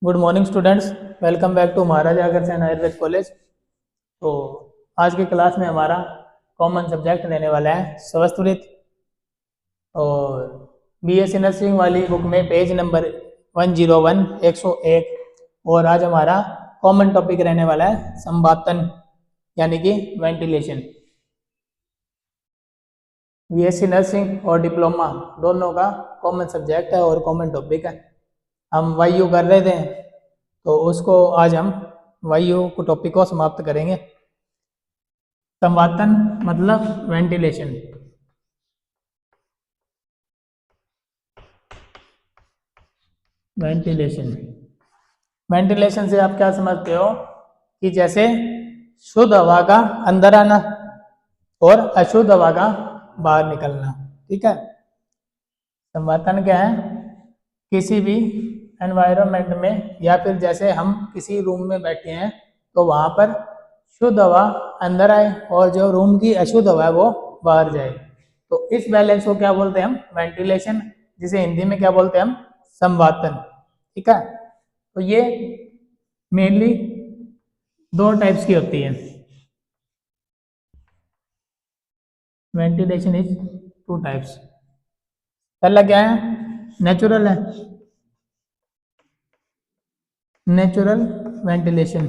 Good morning students, welcome back to Maharaja Agrasen Ayurved college. तो आज की क्लास में हमारा कॉमन सब्जेक्ट रहने वाला है संस्कृत। और बीएससी नर्सिंग वाली बुक में पेज नंबर 101 101। और आज हमारा कॉमन टॉपिक रहने वाला है संवातन यानी कि वेंटिलेशन। बीएससी नर्सिंग और डिप्लोमा दोनों का कॉमन सब्जेक्ट है और कॉमन टॉपिक है। हम वायु कर रहे थे तो उसको आज हम वायु को टॉपिक को समाप्त करेंगे। संवातन मतलब वेंटिलेशन। वेंटिलेशन से आप क्या समझते हो कि जैसे शुद्ध हवा का अंदर आना और अशुद्ध हवा का बाहर निकलना। ठीक है। संवातन क्या है? किसी भी एनवायरनमेंट में या फिर जैसे हम किसी रूम में बैठे हैं तो वहां पर शुद्ध हवा अंदर आए और जो रूम की अशुद्ध हवा है वो बाहर जाए। तो इस बैलेंस को क्या बोलते हैं हम? वेंटिलेशन, जिसे हिंदी में क्या बोलते हैं हम? संवातन। ठीक है। तो ये मेनली दो टाइप्स की होती है। Ventilation is two types. पहला क्या है? नेचुरल है, नेचुरल वेंटिलेशन।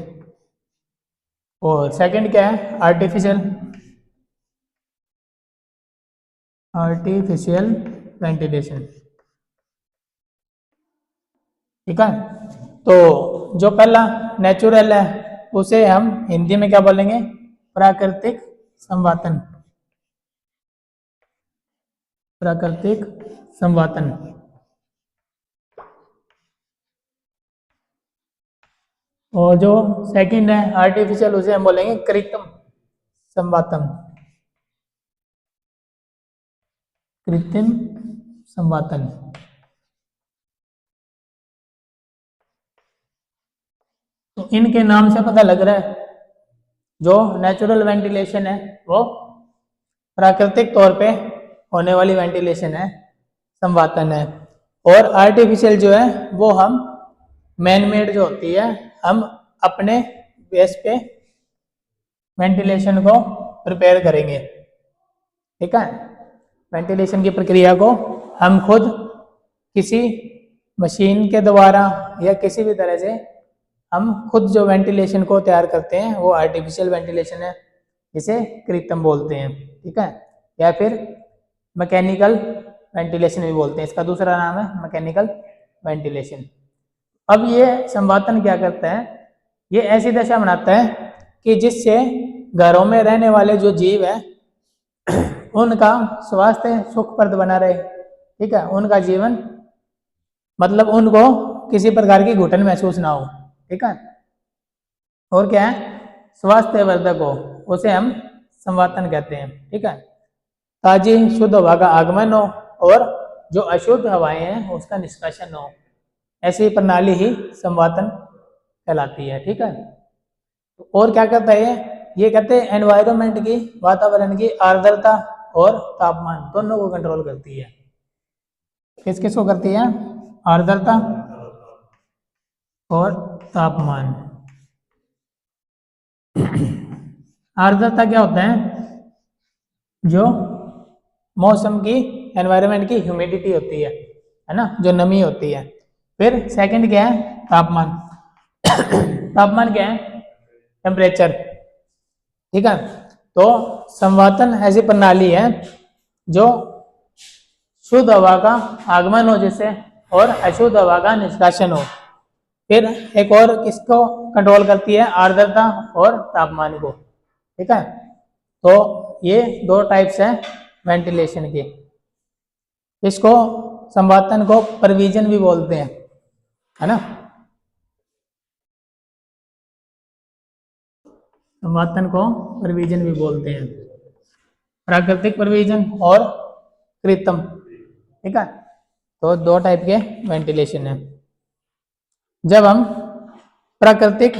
और सेकंड क्या है? Artificial, artificial ventilation. ठीक है। तो जो पहला नेचुरल है उसे हम हिंदी में क्या बोलेंगे? प्राकृतिक संवातन। प्राकृतिक संवातन। और जो सेकंड है आर्टिफिशियल, उसे हम बोलेंगे कृत्रिम संवातन। कृत्रिम संवातन। तो इनके नाम से पता लग रहा है जो नेचुरल वेंटिलेशन है वो प्राकृतिक तौर पे होने वाली वेंटिलेशन है, संवातन है। और आर्टिफिशियल जो है वो हम मैन मेड जो होती है, हम अपने बेस पे वेंटिलेशन को प्रिपेयर करेंगे। ठीक है। वेंटिलेशन की प्रक्रिया को हम खुद किसी मशीन के द्वारा या किसी भी तरह से हम खुद जो वेंटिलेशन को तैयार करते हैं वो आर्टिफिशियल वेंटिलेशन है, जिसे कृत्रिम बोलते हैं। ठीक है। या फिर मैकेनिकल वेंटिलेशन भी बोलते हैं, इसका दूसरा नाम है मैकेनिकल वेंटिलेशन। अब ये संवातन क्या करता है? ये ऐसी दशा बनाता है कि जिससे घरों में रहने वाले जो जीव है उनका स्वास्थ्य सुखप्रद बना रहे। ठीक है। उनका जीवन मतलब उनको किसी प्रकार की घुटन महसूस ना हो। ठीक है। और क्या है? स्वास्थ्य वर्धक हो, उसे हम संवातन कहते हैं। ठीक है। ताजी शुद्ध हवा का आगमन हो और जो अशुद्ध हवाएं हैं उसका निष्कासन हो, ऐसी प्रणाली ही संवातन कहलाती है। ठीक है। और क्या करता है ये कहते हैं एनवायरनमेंट की, वातावरण की आर्द्रता और तापमान दोनों को कंट्रोल करती है। किस किस को करती है? आर्द्रता और तापमान। आर्द्रता क्या होता है? जो मौसम की, एनवायरनमेंट की ह्यूमिडिटी होती है ना, जो नमी होती है। फिर सेकंड क्या है? तापमान। तापमान क्या है? टेम्परेचर। ठीक है। तो संवातन ऐसी प्रणाली है जो शुद्ध हवा का आगमन हो जिससे और अशुद्ध हवा का निष्कासन हो। फिर एक और किसको कंट्रोल करती है? आर्द्रता और तापमान को। ठीक है। तो ये दो टाइप्स हैं वेंटिलेशन के। इसको संवातन को परविजन भी बोलते हैं, है ना। संवातन को परविजन भी बोलते हैं, प्राकृतिक परविजन और कृत्रिम। ठीक है। तो दो टाइप के वेंटिलेशन है। जब हम प्राकृतिक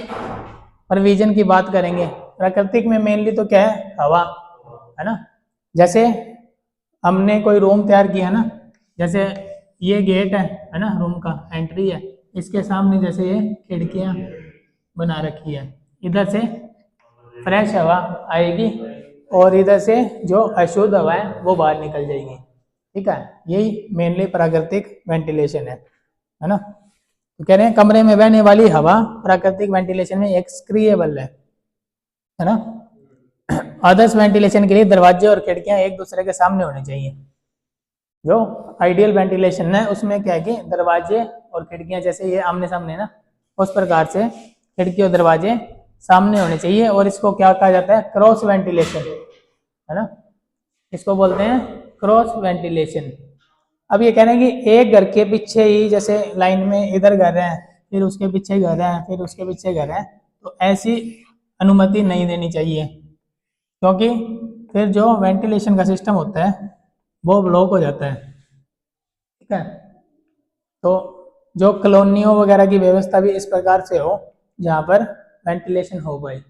परविजन की बात करेंगे, प्राकृतिक में मेनली तो क्या है? हवा, है ना। जैसे हमने कोई रूम तैयार किया ना, जैसे ये गेट है ना, रूम का एंट्री है, इसके सामने जैसे ये खिड़कियां बना रखी है, इधर से फ्रेश हवा आएगी और इधर से जो अशुद्ध हवा है वो बाहर निकल जाएगी। ठीक है, यही मेनली प्राकृतिक वेंटिलेशन है ना। तो कह रहे हैं कमरे में बहने वाली हवा प्राकृतिक वेंटिलेशन में एक्सक्रिएबल है ना। आदर्श वेंटिलेशन के लिए दरवाजे और खिड़कियां एक दूसरे के सामने होने चाहिए। जो आइडियल वेंटिलेशन है उसमें क्या है कि दरवाजे और खिड़कियां जैसे ये आमने सामने ना, उस प्रकार से खिड़की और दरवाजे सामने होने चाहिए। और इसको क्या कहा जाता है, क्रॉस वेंटिलेशन है ना, इसको बोलते हैं क्रॉस वेंटिलेशन। अब ये कह रहे हैं कि एक घर के पीछे ही जैसे लाइन में इधर घर है, फिर उसके पीछे घर है, फिर उसके पीछे घर है, तो ऐसी अनुमति नहीं देनी चाहिए, क्योंकि फिर जो वेंटिलेशन का सिस्टम होता है वो ब्लॉक हो जाता है। ठीक है, तो जो कॉलोनियों वगैरह की व्यवस्था भी इस प्रकार से हो जहाँ पर वेंटिलेशन हो पाए,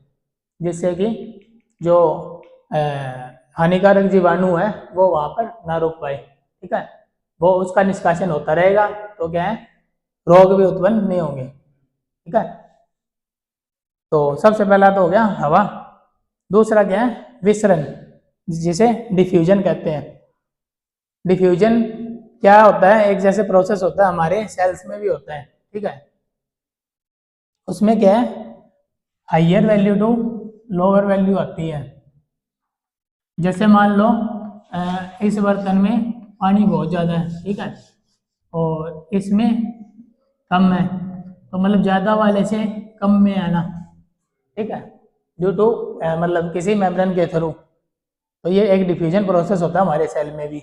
जिससे कि जो हानिकारक जीवाणु है वो वहाँ पर ना रुक पाए। ठीक है, वो उसका निष्कासन होता रहेगा, तो क्या है, रोग भी उत्पन्न नहीं होंगे। ठीक है, तो सबसे पहला तो हो गया हवा। दूसरा क्या है, विसरण, जिसे डिफ्यूजन कहते हैं। डिफ्यूजन क्या होता है, एक जैसे प्रोसेस होता है, हमारे सेल्स में भी होता है। ठीक है, उसमें क्या है, higher value to lower value आती है। जैसे मान लो इस बर्तन में पानी बहुत ज़्यादा है, ठीक है, और इसमें कम है, तो मतलब ज़्यादा वाले से कम में आना। ठीक है, ड्यू टू मतलब किसी मेम्ब्रेन के थ्रू, तो ये एक डिफ्यूजन प्रोसेस होता है हमारे सेल में भी।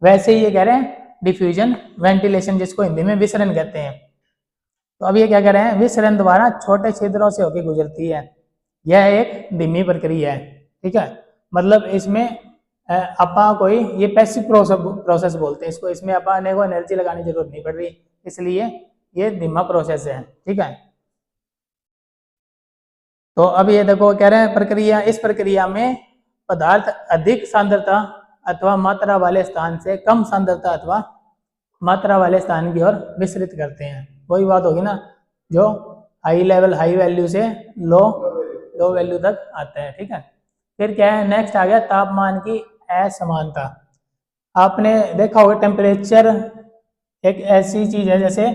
वैसे ही ये कह रहे हैं डिफ्यूजन वेंटिलेशन, जिसको हिंदी में विसरण कहते हैं। तो अब ये क्या कह रहे हैं, विसरण द्वारा छोटे छिद्रों से होकर गुजरती है। यह एक धीमी प्रक्रिया है। ठीक है, मतलब इसमें अपा कोई ये पैसिव प्रोसेस बोलते हैं इसको, इसमें अपने को एनर्जी लगाने की जरूरत नहीं पड़ रही, इसलिए ये धीमा प्रोसेस है। ठीक है, तो अब ये देखो कह रहे हैं प्रक्रिया, इस प्रक्रिया में पदार्थ अधिक सांद्रता अथवा मात्रा वाले स्थान से कम सांद्रता अथवा मात्रा वाले स्थान की ओर विस्तृत करते हैं। वही बात होगी ना, जो हाई लेवल हाई वैल्यू से लो वैल्यू तक आता है। ठीक है, फिर क्या है, नेक्स्ट आ गया तापमान की असमानता। आपने देखा होगा टेम्परेचर एक ऐसी चीज है, जैसे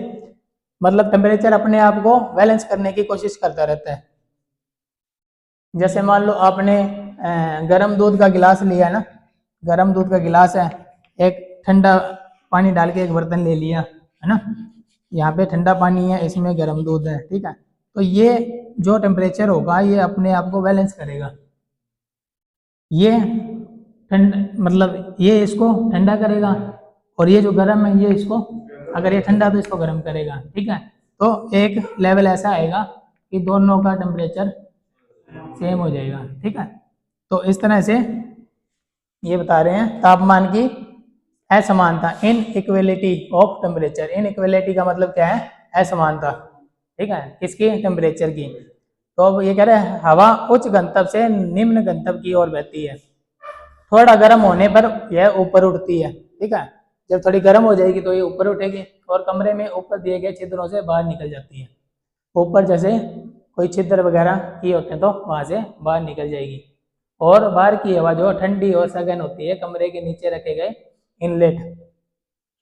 मतलब टेम्परेचर अपने आप को बैलेंस करने की कोशिश करता रहता है। जैसे मान लो आपने गर्म दूध का गिलास लिया ना, गर्म दूध का गिलास है, एक ठंडा पानी डाल के एक बर्तन ले लिया है ना, यहाँ पे ठंडा पानी है, इसमें गर्म दूध है। ठीक है, तो ये जो टेम्परेचर होगा ये अपने आप को बैलेंस करेगा। ये मतलब ये इसको ठंडा करेगा, और ये जो गर्म है ये इसको, अगर ये ठंडा तो इसको गर्म करेगा। ठीक है, तो एक लेवल ऐसा आएगा कि दोनों का टेम्परेचर सेम हो जाएगा। ठीक है, तो इस तरह से ये बता रहे हैं तापमान की असमानता, inequality of temperature. Inequality का मतलब क्या है, असमानता। ठीक है, किसकी, टेम्परेचर की। तो अब ये कह रहे हैं हवा उच्च गंतव्य से निम्न गंतव्य की ओर बहती है। थोड़ा गर्म होने पर यह ऊपर उठती है। ठीक है, जब थोड़ी गर्म हो जाएगी तो ये ऊपर उठेगी, और कमरे में ऊपर दिए गए छिद्रों से बाहर निकल जाती है। ऊपर जैसे कोई छिद्र वगैरह किए होते हैं तो वहां से बाहर निकल जाएगी। और बाहर की हवा जो ठंडी और सघन होती है, कमरे के नीचे रखे गए इनलेट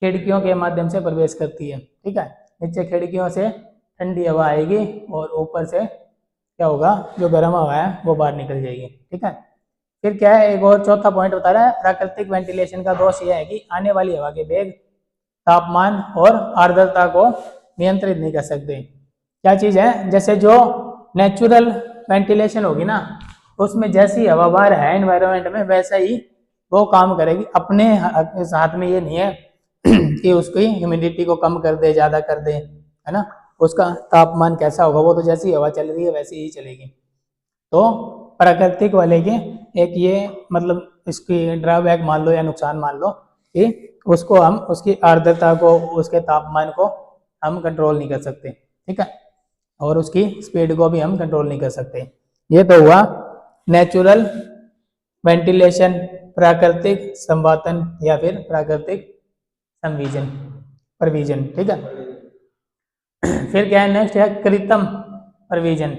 खिड़कियों के माध्यम से प्रवेश करती है। ठीक है, नीचे खिड़कियों से ठंडी हवा आएगी और ऊपर से क्या होगा, जो गर्म हवा है वो बाहर निकल जाएगी। ठीक है, फिर क्या है, एक और चौथा पॉइंट बता रहा है, प्राकृतिक वेंटिलेशन का दोष यह है कि आने वाली हवा के वेग, तापमान और आर्द्रता को नियंत्रित नहीं कर सकते। क्या चीज है, जैसे जो नेचुरल वेंटिलेशन होगी ना, उसमें जैसी हवा बाहर है एनवायरनमेंट में वैसा ही वो काम करेगी। अपने हाथ में ये नहीं है कि उसकी ह्यूमिडिटी को कम कर दे, ज्यादा कर दे, है ना, उसका तापमान कैसा होगा, वो तो जैसी हवा चल रही है वैसी ही चलेगी। तो प्राकृतिक वाले के एक ये मतलब इसकी ड्रॉबैक मान लो या नुकसान मान लो कि उसको हम उसकी आर्द्रता को, उसके तापमान को हम कंट्रोल नहीं कर सकते। ठीक है, और उसकी स्पीड को भी हम कंट्रोल नहीं कर सकते। ये तो हुआ नेचुरल वेंटिलेशन, प्राकृतिक संवातन या फिर प्राकृतिक संविजन, प्रविजन। ठीक है, फिर क्या है, नेक्स्ट है कृत्रिम प्रविजन।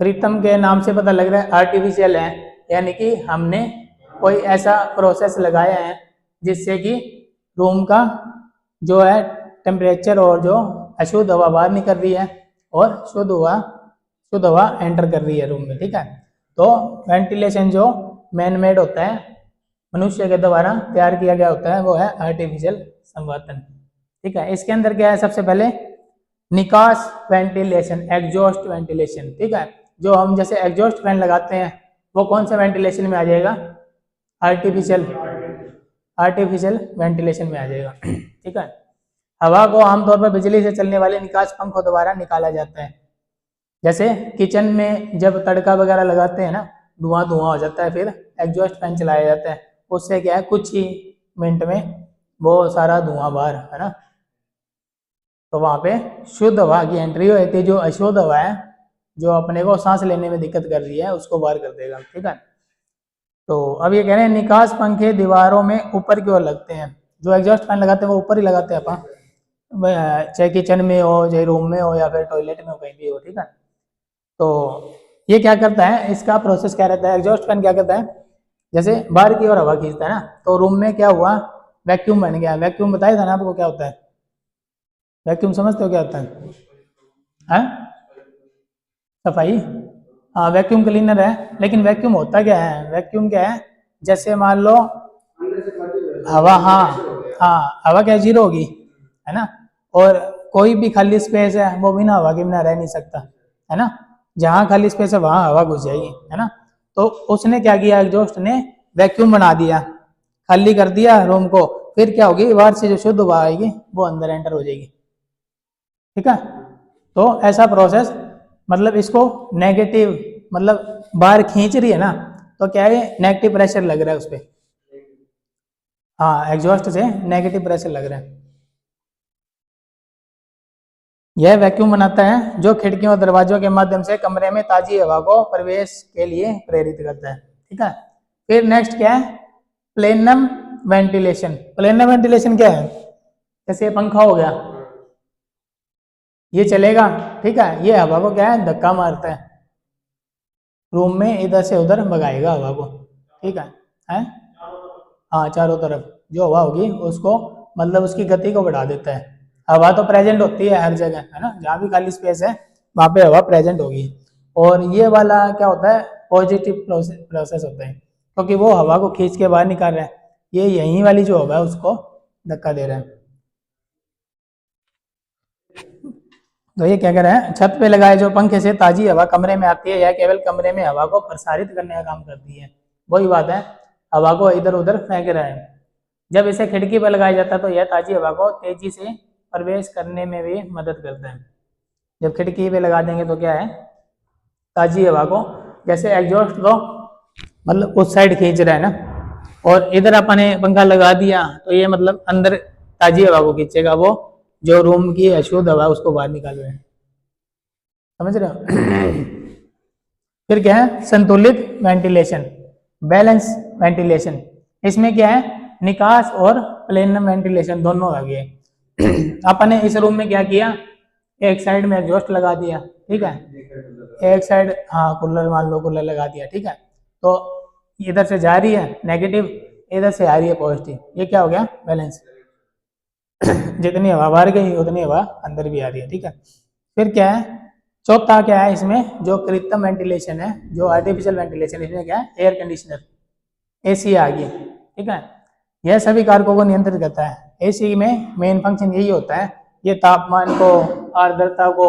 कृत्रिम के नाम से पता लग रहा है आर्टिफिशियल है, यानी कि हमने कोई ऐसा प्रोसेस लगाया है जिससे कि रूम का जो है टेम्परेचर और जो अशुद्ध हवा बाहर निकल रही है और शुद्ध हवा एंटर कर रही है रूम में, ठीक है। तो वेंटिलेशन जो मैन मेड होता है, मनुष्य के द्वारा तैयार किया गया होता है, वो है आर्टिफिशियल संवर्धन, ठीक है। इसके अंदर क्या है, सबसे पहले निकास वेंटिलेशन, एग्जॉस्ट वेंटिलेशन, ठीक है। जो हम जैसे एग्जॉस्ट फैन लगाते हैं वो कौन सा वेंटिलेशन में आ जाएगा, आर्टिफिशियल वेंटिलेशन में आ जाएगा, ठीक है। हवा को आमतौर पर बिजली से चलने वाले निकास पंखों द्वारा निकाला जाता है। जैसे किचन में जब तड़का वगैरह लगाते हैं ना, धुआं हो जाता है, फिर एग्जॉस्ट फैन चलाया जाता है, उससे क्या है कुछ ही मिनट में वो सारा धुआं बाहर, है ना। तो वहाँ पे शुद्ध हवा की एंट्री होती है, जो अशुद्ध हवा है जो अपने को सांस लेने में दिक्कत कर रही है उसको बाहर कर देगा, ठीक है। तो अब ये कह रहे हैं निकास पंखे दीवारों में ऊपर की ओर लगते हैं। जो एग्जॉस्ट फैन लगाते हैं वो ऊपर ही लगाते हैं अपन, चाहे किचन में हो, चाहे रूम में हो, या फिर टॉयलेट में हो, कहीं भी हो, ठीक है। तो ये क्या करता है, इसका प्रोसेस क्या रहता है, एग्जॉस्ट फैन क्या करता है, जैसे बाहर की ओर हवा खींचता है ना, तो रूम में क्या हुआ, वैक्यूम बन गया। वैक्यूम बताया था ना आपको क्या होता है, वैक्यूम समझते हो क्या होता है? सफाई, हाँ वैक्यूम क्लीनर है। लेकिन वैक्यूम होता क्या है, वैक्यूम क्या है, जैसे मान लो हवा, हाँ हवा क्या जीरो होगी, है ना, और कोई भी खाली स्पेस है वो बिना हवा के बिना रह नहीं सकता, है ना। जहाँ खाली स्पेस है वहाँ हवा घुस जाएगी, है ना। तो उसने क्या किया, एग्जॉस्ट ने वैक्यूम बना दिया, खाली कर दिया रूम को, फिर क्या होगी, बाहर से जो शुद्ध हवा आएगी वो अंदर एंटर हो जाएगी, ठीक है। तो ऐसा प्रोसेस, मतलब इसको नेगेटिव, मतलब बाहर खींच रही है ना, तो क्या है, नेगेटिव प्रेशर लग रहा है उस पर, हाँ एग्जॉस्ट से नेगेटिव प्रेशर लग रहा है। यह वैक्यूम बनाता है जो खिड़कियों और दरवाजों के माध्यम से कमरे में ताजी हवा को प्रवेश के लिए प्रेरित करता है, ठीक है। फिर नेक्स्ट क्या है, प्लेनम वेंटिलेशन। प्लेनम वेंटिलेशन क्या है, जैसे ये पंखा हो गया, ये चलेगा, ठीक है, ये हवा को क्या है, धक्का मारता है, रूम में इधर से उधर भगाएगा हवा को, ठीक है? हाँ चारों तरफ जो हवा होगी उसको, मतलब उसकी गति को बढ़ा देता है। हवा तो प्रेजेंट होती है हर जगह, है ना, जहाँ भी खाली स्पेस है वहाँ पे हवा प्रेजेंट होगी। और ये वाला क्या होता है, पॉजिटिव प्रोसेस होता है, क्योंकि वो हवा को खींच के बाहर निकाल रहा है, ये यहीं वाली जो हवा है उसको धक्का दे रहा है। तो ये क्या कर रहा है, छत पे लगाए जो पंखे से ताजी हवा कमरे में आती है, यह केवल कमरे में हवा को प्रसारित करने का काम करती है। वही बात है, हवा को इधर उधर फेंक रहा है। जब इसे खिड़की पर लगाया जाता है तो यह ताजी हवा को तेजी से प्रवेश करने में भी मदद करता है। जब खिड़की पे लगा देंगे तो क्या है, ताजी हवा को, जैसे एग्जॉस्ट तो मतलब उस साइड खींच रहा है ना, और इधर अपन ने पंखा लगा दिया तो ये मतलब अंदर ताजी हवा को खींचेगा, वो जो रूम की अशुद्ध हवा उसको बाहर निकाल रहे हैं, समझ रहे हो। फिर क्या है, संतुलित वेंटिलेशन, बैलेंस वेंटिलेशन। इसमें क्या है, निकास और प्लेनम वेंटिलेशन दोनों आ गए। अपन ने इस रूम में क्या किया, एक साइड में एग्जॉस्ट लगा दिया, ठीक है, एक साइड हाँ कूलर, मान लो कूलर लगा दिया, ठीक है। तो इधर से जा रही है नेगेटिव, इधर से आ रही है पॉजिटिव, ये क्या हो गया, बैलेंस। जितनी हवा बाहर गई उतनी हवा अंदर भी आ रही है, ठीक है। फिर क्या है, चौथा क्या है इसमें, जो कृत्रिम वेंटिलेशन है, जो आर्टिफिशियल वेंटिलेशन, इसमें क्या है, एयर कंडीशनर, एसी आ गई, ठीक है। यह सभी कारकों को नियंत्रित करता है। एसी में मेन फंक्शन यही होता है, ये तापमान को, आर्द्रता को,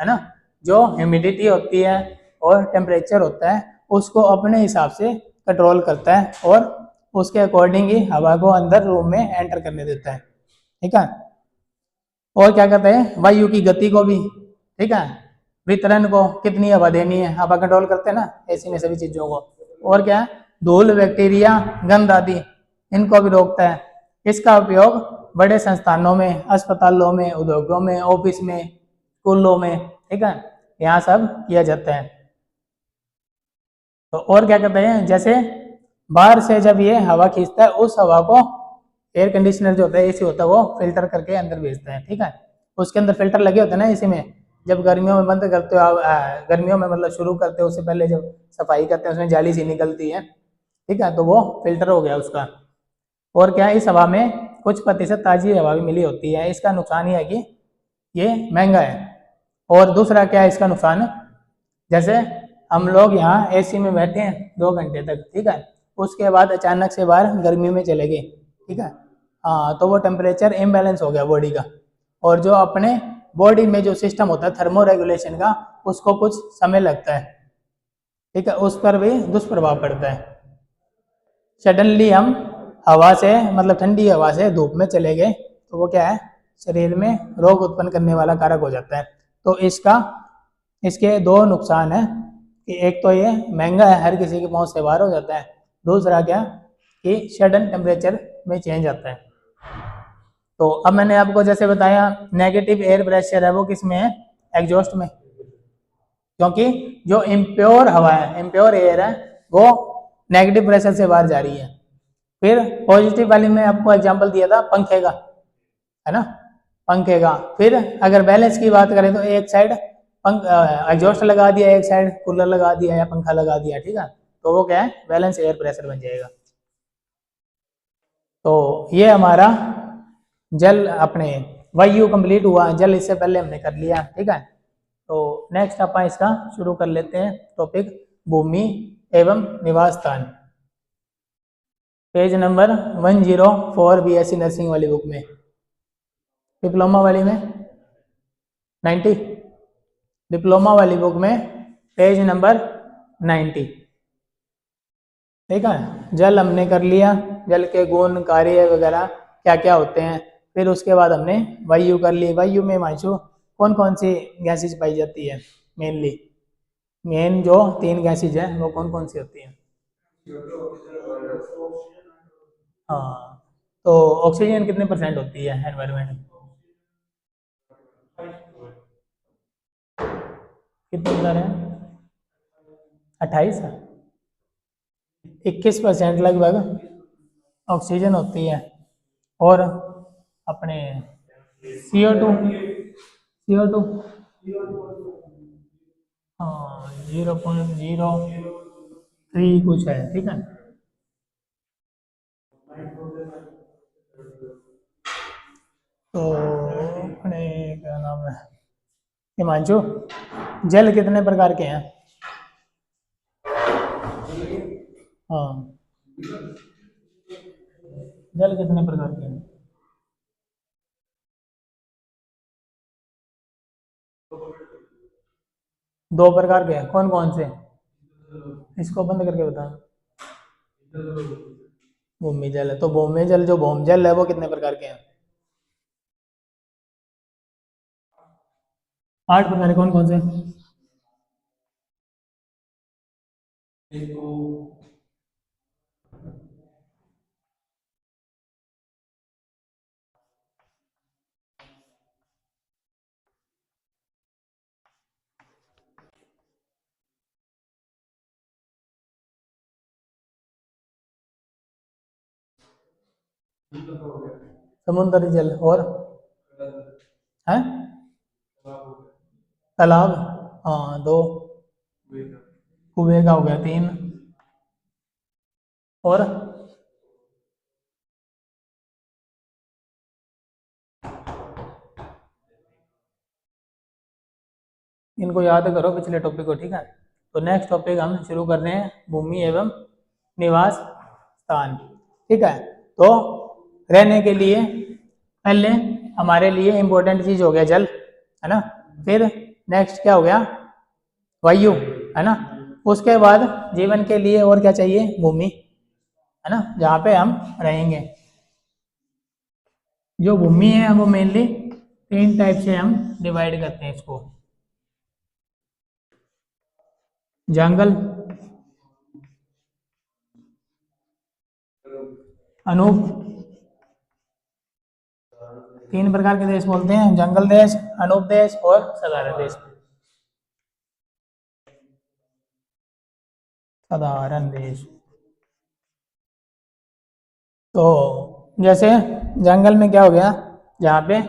है ना, जो ह्यूमिडिटी होती है और टेम्परेचर होता है उसको अपने हिसाब से कंट्रोल करता है और उसके अकॉर्डिंग ही हवा को अंदर रूम में एंटर करने देता है, ठीक है। और क्या करते हैं, वायु की गति को भी, ठीक है, वितरण को, कितनी हवा देनी है, हवा कंट्रोल करते हैं ना एसी में सभी चीजों को। और क्या है, धूल, बैक्टीरिया, गंध आदि, इनको भी रोकता है। इसका उपयोग बड़े संस्थानों में, अस्पतालों में, उद्योगों में, ऑफिस में, स्कूलों में, ठीक है, यहाँ सब किया जाता है। तो और क्या करते हैं, जैसे बाहर से जब ये हवा खींचता है उस हवा को एयर कंडीशनर जो होता है, एसी होता है, वो फिल्टर करके अंदर भेजता है, ठीक है। उसके अंदर फिल्टर लगे होते हैं ना इसी में। जब गर्मियों में बंद करते हो आप, गर्मियों में मतलब शुरू करते हो उससे पहले जब सफाई करते हैं उसमें जाली सी निकलती है, ठीक है, तो वो फिल्टर हो गया उसका। और क्या है, इस हवा में कुछ प्रतिशत ताजी हवा भी मिली होती है। इसका नुकसान ये है कि ये महंगा है। और दूसरा क्या है इसका नुकसान, जैसे हम लोग यहाँ एसी में बैठे हैं 2 घंटे तक, ठीक है, उसके बाद अचानक से बाहर गर्मी में चले गए, ठीक है, हाँ, तो वो टेम्परेचर इम्बैलेंस हो गया बॉडी का। और जो अपने बॉडी में जो सिस्टम होता है थर्मो रेगुलेशन का, उसको कुछ समय लगता है, ठीक है, उस पर भी दुष्प्रभाव पड़ता है। सडनली हम हवा से मतलब ठंडी हवा से धूप में चले गए तो वो क्या है, शरीर में रोग उत्पन्न करने वाला कारक हो जाता है। तो इसके दो नुकसान हैं कि एक तो ये महंगा है, हर किसी के पहुंच से बाहर हो जाता है। दूसरा क्या कि सडन टेम्परेचर में चेंज आता है। तो अब मैंने आपको जैसे बताया नेगेटिव एयर प्रेशर है वो किस में है, एग्जॉस्ट में, क्योंकि जो इम्प्योर हवा है, इम्प्योर एयर है, वो नेगेटिव प्रेशर से बाहर जा रही है। फिर पॉजिटिव वाली में आपको एग्जांपल दिया था पंखे का, है ना, पंखे का। फिर अगर बैलेंस की बात करें तो एक साइड पंख एग्जॉस्ट लगा दिया, एक साइड कूलर लगा दिया या पंखा लगा दिया, ठीक है, तो वो क्या है, बैलेंस एयर प्रेशर बन जाएगा। तो ये हमारा जल अपने वायु कंप्लीट हुआ, जल इससे पहले हमने कर लिया, ठीक है। तो नेक्स्ट अपन इसका शुरू कर लेते हैं टॉपिक, भूमि एवं निवास स्थान। पेज नंबर 104 बीएससी नर्सिंग वाली बुक में, डिप्लोमा वाली में 90, डिप्लोमा वाली बुक में पेज नंबर 90, ठीक है। जल हमने कर लिया, जल के गुण कार्य वगैरह क्या क्या होते हैं। फिर उसके बाद हमने वायु कर ली। वायु में मानसू कौन कौन सी गैसेज पाई जाती है, मेनली मेन जो 3 गैसेज है वो कौन कौन सी होती हैं। हाँ, तो ऑक्सीजन कितने परसेंट होती है एनवायरमेंट में, कितने बता रहे हैं, 28, 21% लगभग ऑक्सीजन होती है। और अपने CO2, CO2 हाँ 0.03 कुछ है, ठीक है। तो अपने क्या नाम है, हिमांशु, जल कितने प्रकार के हैं, हाँ, जल कितने प्रकार के हैं, 2 प्रकार के हैं, कौन कौन से, इसको बंद करके बता। भूमि जल है, तो भूमि जल जो भूमि जल है वो कितने प्रकार के हैं, 8 प्रकार, कौन कौन से, समुद्री जल और है, तालाब, हाँ 2, कुएं का हो गया 3, और इनको याद करो पिछले टॉपिक को, ठीक है। तो नेक्स्ट टॉपिक हम शुरू कर रहे हैं, भूमि एवं निवास स्थान, ठीक है। तो रहने के लिए पहले हमारे लिए इम्पोर्टेंट चीज हो गया जल, है ना। फिर नेक्स्ट क्या हो गया, वायु, है ना। उसके बाद जीवन के लिए और क्या चाहिए, भूमि, है ना, जहाँ पे हम रहेंगे। जो भूमि है वो मेनली 3 टाइप से हम डिवाइड करते हैं इसको, जंगल, अनूप, 3 प्रकार के देश बोलते हैं, जंगल देश, अनूप देश और साधारण देश। साधारण देश, तो जैसे जंगल में क्या हो गया, जहाँ पे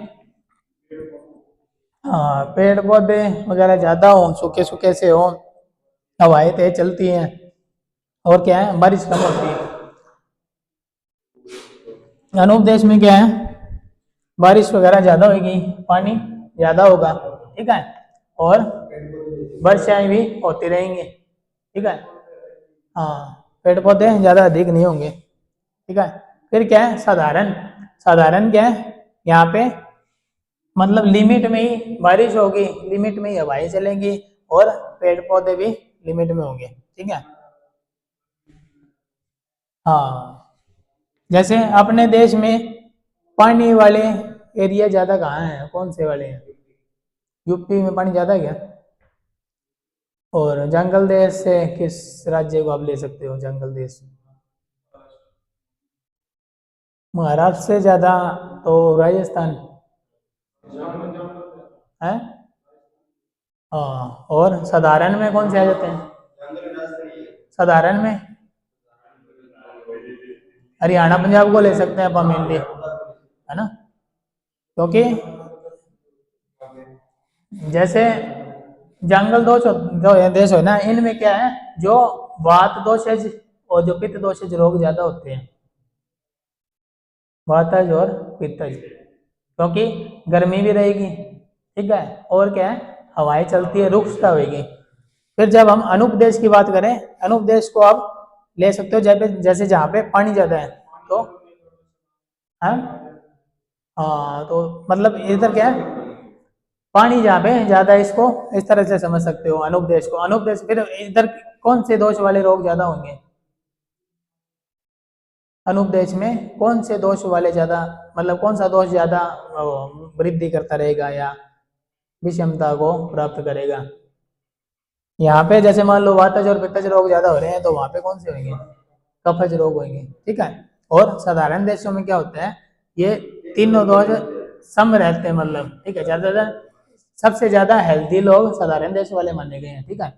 हाँ, पेड़ पौधे वगैरह ज़्यादा हो, सूखे सूखे से हो, हवाएं तेज चलती हैं, और क्या है, बारिश कम होती है। अनुपदेश में क्या है, बारिश वगैरह ज़्यादा होगी, पानी ज़्यादा होगा, ठीक है, और वर्षाएं भी होती रहेंगी, ठीक है। हाँ, पेड़ पौधे ज़्यादा अधिक नहीं होंगे, ठीक है। फिर क्या है, साधारण। साधारण क्या है, यहाँ पे मतलब लिमिट में ही बारिश होगी, लिमिट में ही हवाएं चलेंगी, और पेड़ पौधे भी लिमिट में होंगे, ठीक है। हाँ, जैसे अपने देश में पानी वाले एरिया ज़्यादा कहाँ हैं, कौन से वाले हैं? यूपी में पानी ज़्यादा है क्या? और जंगल देश से किस राज्य को आप ले सकते हो, जंगल देश? महाराष्ट्र से ज़्यादा तो राजस्थान है। हाँ, और साधारण में कौन से आ जाते हैं? साधारण में हरियाणा पंजाब को ले सकते हैं अपन मेनली, है ना, क्योंकि जैसे जंगल दोष जो देश है ना, इनमें क्या है, जो वात दोषज और जो पित्त दोषज रोग ज्यादा होते हैं, वातज और पित्तज, क्योंकि गर्मी भी रहेगी, ठीक है, और क्या है, हवाएं चलती है, रुक्षता होगी। फिर जब हम अनुपदेश की बात करें, अनुपदेश को आप ले सकते हो जैसे जहाँ पे पानी ज्यादा है, तो हाँ, हाँ, तो मतलब इधर क्या है, पानी जहाँ पे ज्यादा है, इसको इस तरह से समझ सकते हो अनुपदेश को। अनुपदेश फिर इधर कौन से दोष वाले रोग ज्यादा होंगे, अनुपदेश में कौन से दोष वाले ज्यादा, मतलब कौन सा दोष ज्यादा वृद्धि करता रहेगा या विषमता को प्राप्त करेगा? यहाँ पे जैसे मान लो वातज और पित्तज रोग ज्यादा हो रहे हैं, तो वहां पे कौन से होंगे, कफज रोग होंगे, ठीक है। और साधारण देशों में क्या होता है, ये तीनों दोष सम रहते हैं, मतलब ठीक है, ज्यादा सबसे ज्यादा हेल्दी लोग साधारण देश वाले माने गए हैं, ठीक है।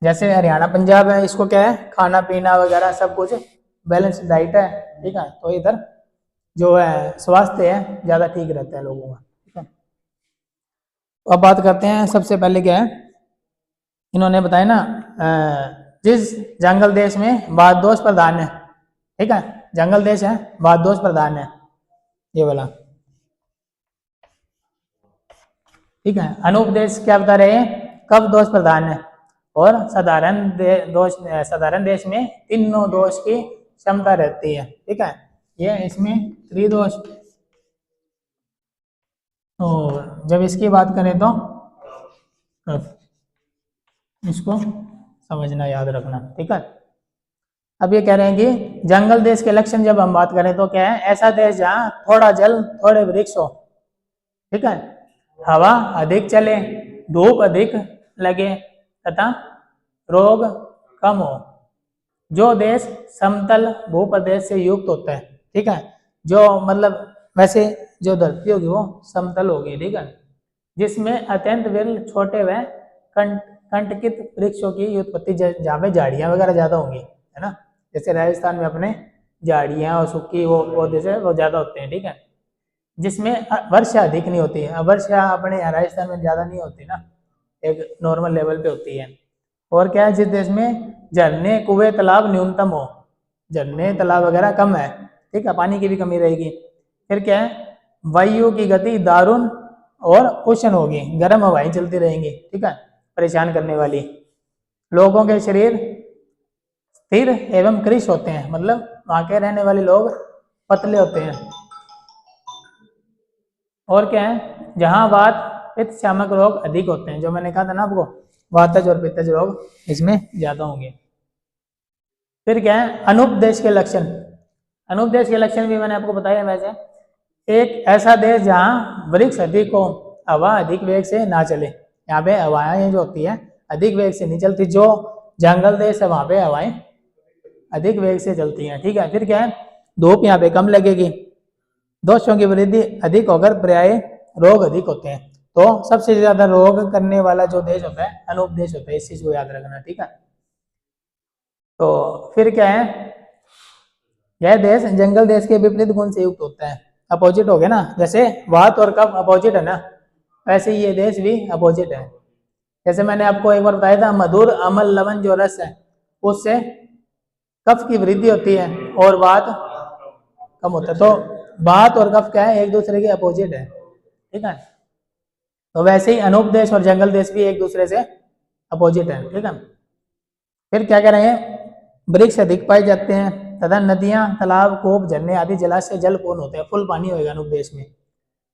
जैसे हरियाणा पंजाब है, इसको क्या है, खाना पीना वगैरह सब कुछ बैलेंस डाइट है, ठीक है, तो इधर जो है स्वास्थ्य है ज्यादा ठीक रहता है लोगों का, ठीक है। तो अब बात करते हैं, सबसे पहले क्या है, इन्होंने बताया ना, जिस जंगल देश में वात दोष प्रधान है, ठीक है, जंगल देश है वात दोष प्रधान है, ये वाला, ठीक है। अनुपदेश क्या बता रहे हैं, कफ दोष प्रधान है, और साधारण देश में तीनों दोष की क्षमता रहती है, ठीक है। ये इसमें त्रिदोष, और जब इसकी बात करें तो कफ, इसको समझना, याद रखना, ठीक है। अब ये कह रहे हैं कि जंगल देश के लक्षण जब हम बात करें तो क्या है, ऐसा देश जहाँ थोड़ा जल थोड़े वृक्ष हो, ठीक है, हवा अधिक चले, धूप अधिक लगे, तथा रोग कम हो, जो देश समतल भूप्रदेश से युक्त होता है, ठीक है, जो मतलब वैसे जो धरती होगी वो समतल होगी, ठीक है, जिसमें अत्यंत विरल छोटे व कंटकित वृक्षों की उत्पत्ति, जहाँ पे झाड़ियाँ वगैरह ज्यादा होंगी, है ना, जैसे राजस्थान में अपने झाड़ियाँ और सूखी वो पौधे से वो ज्यादा होते हैं, ठीक है, जिसमें वर्षा अधिक नहीं होती है। वर्षा अपने यहाँ राजस्थान में ज्यादा नहीं होती ना, एक नॉर्मल लेवल पे होती है। और क्या है, जिस देश में झरने कुएं तालाब न्यूनतम हो, झरने तालाब वगैरह कम है, ठीक है, पानी की भी कमी रहेगी। फिर क्या है, वायु की गति दारुण और उष्ण होगी, गर्म हवाएं चलती रहेंगी, ठीक है, परेशान करने वाली। लोगों के शरीर स्थिर एवं कृश होते हैं, मतलब वहां के रहने वाले लोग पतले होते हैं। और क्या है, जहां वात पित्त शामक रोग अधिक होते हैं, जो मैंने कहा था ना आपको, वातज और पित्तज रोग इसमें ज्यादा होंगे। फिर क्या है, अनुपदेश के लक्षण। अनुपदेश के लक्षण भी मैंने आपको बताया वैसे, एक ऐसा देश जहाँ वृक्ष अधिक हो, हवा अधिक वेग से ना चले, यहाँ पे हवाएं जो होती है अधिक वेग से नहीं चलती, जो जंगल देश है वहां पे हवाएं अधिक वेग से चलती हैं, ठीक है। फिर क्या है, धूप यहाँ पे कम लगेगी, दोषों की वृद्धि अधिक होकर पर्याय रोग अधिक होते हैं। तो सबसे ज्यादा रोग करने वाला जो देश होता है अनुपदेश होता है, इस चीज को याद रखना, ठीक है। तो फिर क्या है, यह देश जंगल देश के विपरीत गुण से युक्त होता है, अपोजिट हो गया ना, जैसे वात और कफ अपोजिट है ना, वैसे ही ये देश भी अपोजिट है। जैसे मैंने आपको एक बार बताया था, मधुर अमल लवण जो रस है उससे कफ की वृद्धि होती है और वात कम होता है। तो वात और कफ क्या है, एक दूसरे के अपोजिट है, ठीक है। तो वैसे ही अनूप देश और जंगल देश भी एक दूसरे से अपोजिट है, ठीक है। फिर क्या कह रहे हैं, वृक्ष अधिक पाए जाते हैं तथा नदियां, तालाब, कूप, झरने आदि जलाशय जलपूर्ण होते हैं, फुल पानी होगा अनूप देश में।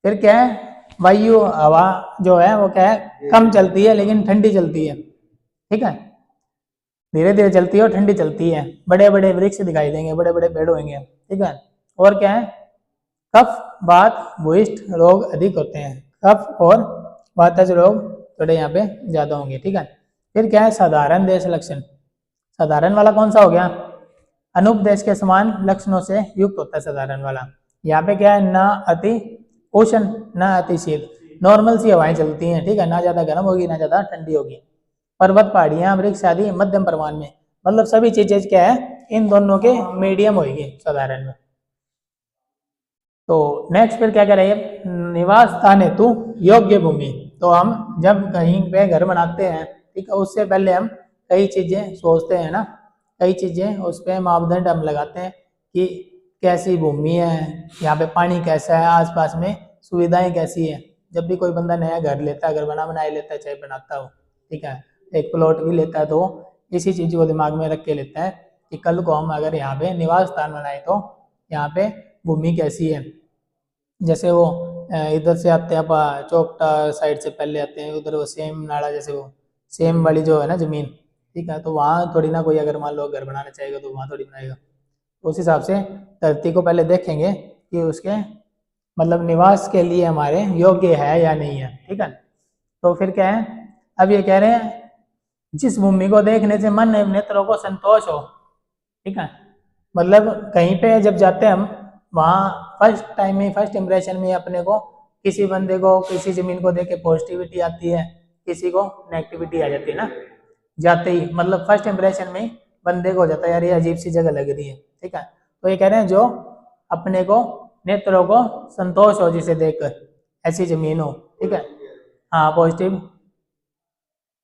फिर क्या है, वायु हवा जो है वो क्या है, कम चलती है लेकिन ठंडी चलती है, ठीक है, धीरे धीरे चलती है और ठंडी चलती है। बड़े बड़े वृक्ष दिखाई देंगे, बड़े बड़े पेड़ होंगे, ठीक है। और क्या है, कफ वात भूयिष्ठ रोग अधिक होते हैं, कफ और वातज रोग थोड़े यहाँ पे ज्यादा होंगे, ठीक है। फिर क्या है, साधारण देश लक्षण। साधारण वाला कौन सा हो गया, अनूप देश के समान लक्षणों से युक्त होता है साधारण वाला। यहाँ पे क्या है, ना अति उष्ण ना अति शीत, नॉर्मल सी हवाएं चलती हैं, ठीक है, ना ज्यादा गर्म होगी ना ज्यादा ठंडी होगी। पर्वत पहाड़ियां वृक्ष आदि मध्यम परिमाण में, मतलब सभी चीजें क्या है, इन दोनों के मीडियम होगी साधारण में। तो नेक्स्ट फिर क्या करें, निवास स्थान हेतु योग्य भूमि। तो हम जब कहीं पे घर बनाते हैं, ठीक है, उससे पहले हम कई चीजें सोचते हैं ना, कई चीजें उस पर मापदंड हम लगाते हैं कि कैसी भूमि है, यहाँ पे पानी कैसा है, आसपास में सुविधाएं कैसी है। जब भी कोई बंदा नया घर लेता है, घर बनाए लेता है, चाहे बनाता हो, ठीक है, एक प्लॉट भी लेता है, तो इसी चीज को दिमाग में रख के लेता है कि कल को हम अगर यहाँ पे निवास स्थान बनाए तो यहाँ पे भूमि कैसी है। जैसे वो इधर से आते हैं आप चौकटा साइड से पहले आते हैं, उधर वो सेम नाला, जैसे वो सेम वाली जो है ना जमीन, ठीक है, तो वहाँ थोड़ी ना कोई अगर मान लो घर बनाना चाहेगा तो वहाँ थोड़ी बनाएगा। तो उस हिसाब से धरती को पहले देखेंगे कि उसके मतलब निवास के लिए हमारे योग्य है या नहीं है, ठीक है। तो फिर क्या है, अब ये कह रहे हैं जिस भूमि को देखने से मन एवं नेत्रों को संतोष हो, ठीक है, मतलब कहीं पे जब जाते हैं हम, वहाँ फर्स्ट टाइम में, फर्स्ट इम्प्रेशन में अपने को किसी बंदे को, किसी जमीन को देख के पॉजिटिविटी आती है, किसी को नेगेटिविटी आ जाती है ना, जाते ही मतलब फर्स्ट इम्प्रेशन में बंदे को हो जाता है यार ये अजीब सी जगह लग रही है, ठीक है। तो ये कह रहे हैं जो अपने को नेत्रों को संतोष हो जिसे देखकर, ऐसी जमीन हो, ठीक है, हाँ पॉजिटिव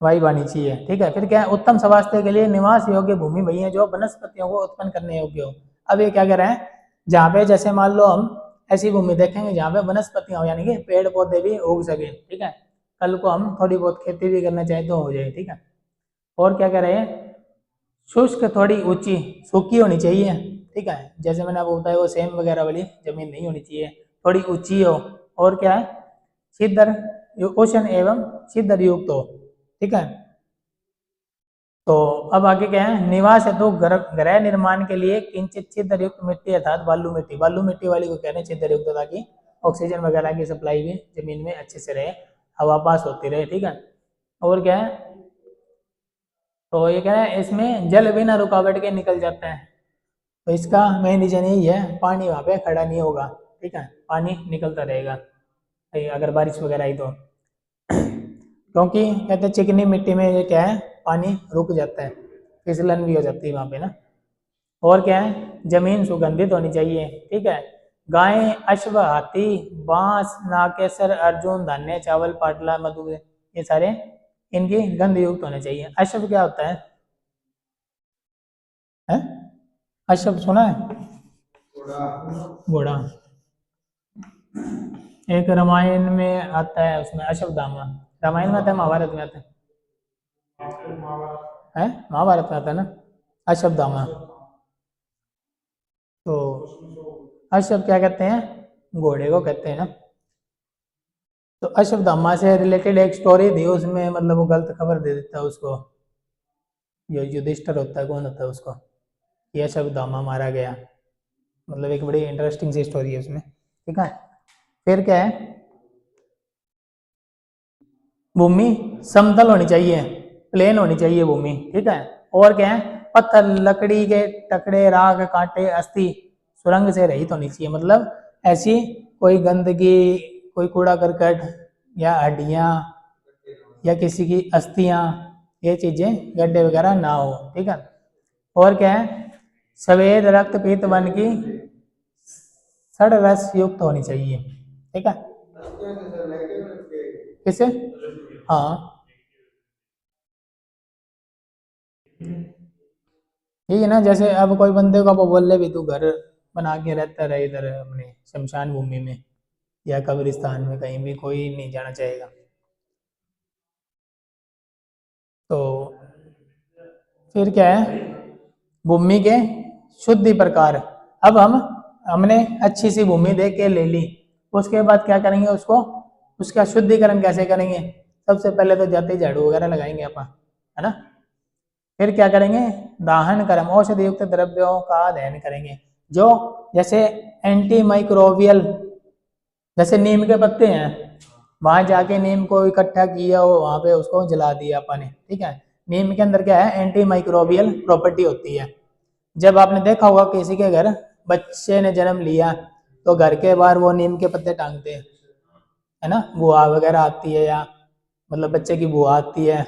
वाइब आनी चाहिए, ठीक है। फिर क्या है, उत्तम स्वास्थ्य के लिए निवास योग्य भूमि वही है जो वनस्पतियों को उत्पन्न करने योग्य हो। अब ये क्या कह रहे हैं, जहाँ पे जैसे मान लो हम ऐसी भूमि देखेंगे जहाँ पे वनस्पतियां हो, यानी कि पेड़ पौधे भी उग सके, ठीक है, कल को हम थोड़ी बहुत खेती भी करना चाहें तो हो जाए, ठीक है। और क्या कह रहे हैं, शुष्क थोड़ी ऊंची सूखी होनी चाहिए, ठीक है, जैसे मैंने आपको बताया वो सेम वगैरह वाली जमीन नहीं होनी चाहिए, थोड़ी ऊंची हो। और क्या है, छिद्र उष्ण एवं छिद्र युक्त हो, ठीक है। तो अब आगे क्या है, निवास हेतु गृह निर्माण के लिए किंचित छिद्र युक्त मिट्टी अर्थात बालू मिट्टी, बालू मिट्टी वाली को कह रहे हैं छिद्र युक्त, ताकि ऑक्सीजन वगैरह की सप्लाई भी जमीन में अच्छे से रहे, हवा पास होती रहे, ठीक है। और क्या है, तो ये कह रहे हैं इसमें जल बिना रुकावट के निकल जाता है। तो इसका मेन रीजन यही है, पानी वहाँ पे खड़ा नहीं होगा, ठीक है, पानी निकलता रहेगा अगर बारिश वगैरह आई तो। क्योंकि कहते हैं चिकनी मिट्टी में ये क्या है, पानी रुक जाता है, फिसलन भी हो जाती है वहाँ पे ना। और क्या है, जमीन सुगंधित होनी चाहिए, ठीक है, गाय, अश्व, हाथी, बांस, नाकेसर, अर्जुन, धान्य, चावल, पाटला, मधु, ये सारे इनकी गंध युक्त होने चाहिए। अश्व क्या होता है? अश्व सुना है? घोड़ा। एक रामायण में आता है, उसमें अश्वत्थामा, रामायण में आता है, महाभारत में आता है महाभारत में आता है ना अश्वत्थामा। तो अश्व क्या कहते हैं, घोड़े को कहते हैं ना। तो अश्वत्थामा से रिलेटेड एक स्टोरी थी, उसमें मतलब वो गलत खबर दे देता है उसको, जो युधिष्ठिर होता है, कौन होता है उसको, ये अश्वत्थामा मारा गया, मतलब एक बड़ी इंटरेस्टिंग सी स्टोरी है उसमें, ठीक है। फिर क्या है, भूमि समतल होनी चाहिए, प्लेन होनी चाहिए भूमि, ठीक है। और क्या है, पत्थर, लकड़ी के टकरे, राख, कांटे, अस्थि, सुरंग से रहित होनी चाहिए, मतलब ऐसी कोई गंदगी, कोई कूड़ा करकट या हड्डियां या किसी की अस्थियां, ये चीजें गड्ढे वगैरह ना हो, ठीक है। और क्या है, सफेद रक्त पीत वन की सड़ रस युक्त होनी चाहिए। ठीक है, किसे? हाँ, यही है ना, जैसे अब कोई बंदे को वो बोल ले भी तू घर बना के रहता रहे इधर अपने शमशान भूमि में या कब्रिस्तान में, कहीं भी कोई नहीं जाना चाहेगा। तो फिर क्या है, भूमि के शुद्धि प्रकार। अब हमने अच्छी सी भूमि देख के ले ली, उसके बाद क्या करेंगे, उसको उसका शुद्धिकरण कैसे करेंगे? सबसे पहले तो जाते ही झाड़ू वगैरह लगाएंगे अपन, है ना। फिर क्या करेंगे, दाहन कर्म, औषधि युक्त द्रव्यों का दहन करेंगे। जो जैसे एंटी माइक्रोबियल, जैसे नीम के पत्ते हैं, वहां जाके नीम को इकट्ठा किया हो, वहां पे उसको जला दिया अपन ने, ठीक है। नीम के अंदर क्या है, एंटी माइक्रोबियल प्रॉपर्टी होती है। जब आपने देखा होगा किसी के घर बच्चे ने जन्म लिया तो घर के बाहर वो नीम के पत्ते टांगते हैं, है ना, बुआ वगैरह आती है, या मतलब बच्चे की बुआ आती है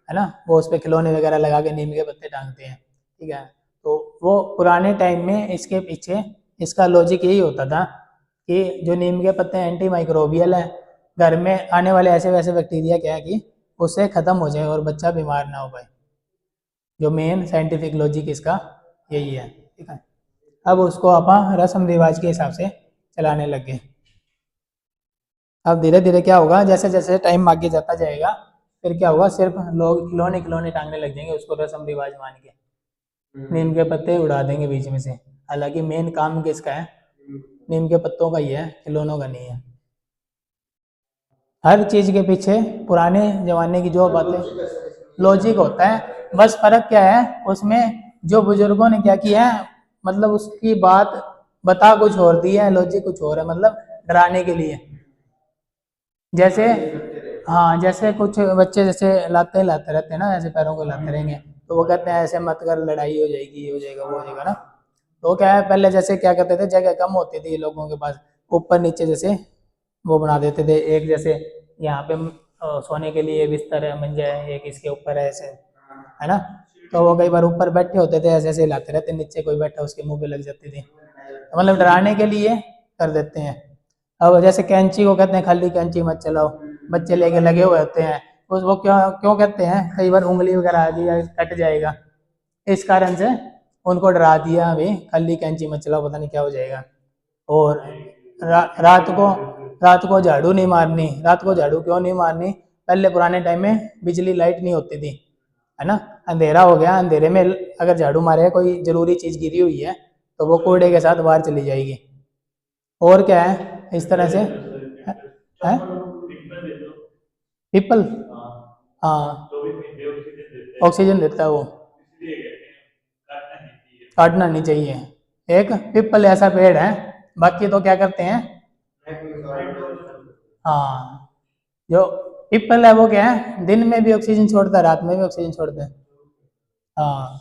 ना, वो उस पर खिलौने वगैरह लगा के नीम के पत्ते टांगते हैं, ठीक है। तो वो पुराने टाइम में इसके पीछे इसका लॉजिक यही होता था कि जो नीम के पत्ते एंटी माइक्रोबियल है, घर में आने वाले ऐसे वैसे बैक्टीरिया क्या है कि उससे ख़त्म हो जाए और बच्चा बीमार ना हो पाए। जो मेन साइंटिफिक लॉजिक इसका यही है, ठीक है। अब उसको अपन रस्म रिवाज के हिसाब से चलाने लग गए। अब धीरे धीरे क्या होगा, जैसे जैसे टाइम आगे जाता जाएगा, फिर क्या होगा, सिर्फ लोग खिलौने खिलौने टांगने लग जाएंगे उसको रस्म रिवाज मान के, नीम के पत्ते उड़ा देंगे बीच में से। हालांकि मेन काम किसका है, नीम के पत्तों का ही है, खिलौनों का नहीं है। हर चीज के पीछे पुराने जमाने की जो बातें लॉजिक होता है, बस फर्क क्या है उसमें, जो बुजुर्गों ने क्या किया है, मतलब उसकी बात बता कुछ और दी है, लॉजिक कुछ और है, मतलब डराने के लिए। जैसे, हाँ, जैसे कुछ बच्चे जैसे लाते रहते हैं ना, ऐसे पैरों को लाते रहेंगे, तो वो कहते हैं ऐसे मत कर, लड़ाई हो जाएगी, ये हो जाएगा, वो हो जाएगा ना। तो क्या है, पहले जैसे क्या करते थे, जगह कम होती थी लोगों के पास, ऊपर नीचे जैसे वो बना देते थे, एक जैसे यहाँ पे सोने के लिए बिस्तर है, मंजा है, एक इसके ऊपर है ऐसे, है ना। तो वो कई बार ऊपर बैठे होते थे, ऐसे ऐसे हिलाते रहते, नीचे कोई बैठा उसके मुंह पे लग जाती थी, तो मतलब डराने के लिए कर देते हैं। अब जैसे कैंची को कहते हैं खाली कैंची मत चलाओ, बच्चे लेके लगे हुए होते हैं, वो क्यों क्यों कहते हैं, कई बार उंगली वगैरह आ गई या कट जाएगा, इस कारण से उनको डरा दिया, अभी खाली कैंची मत चलाओ, पता नहीं क्या हो जाएगा। और रात को झाड़ू नहीं मारनी, रात को झाड़ू क्यों नहीं मारनी, पहले पुराने टाइम में बिजली लाइट नहीं होती थी, है ना, अंधेरा हो गया, अंधेरे में अगर झाड़ू मारे, कोई जरूरी चीज गिरी हुई है, तो वो कूड़े के साथ बाहर चली जाएगी। और क्या है इस तरह से है, पीपल, हाँ, ऑक्सीजन देता है वो, काटना नहीं चाहिए। एक पीपल ऐसा पेड़ है, बाकी तो क्या करते हैं, हाँ, जो पीपल है वो क्या है, दिन में भी ऑक्सीजन छोड़ता है, रात में भी ऑक्सीजन छोड़ता है। हाँ,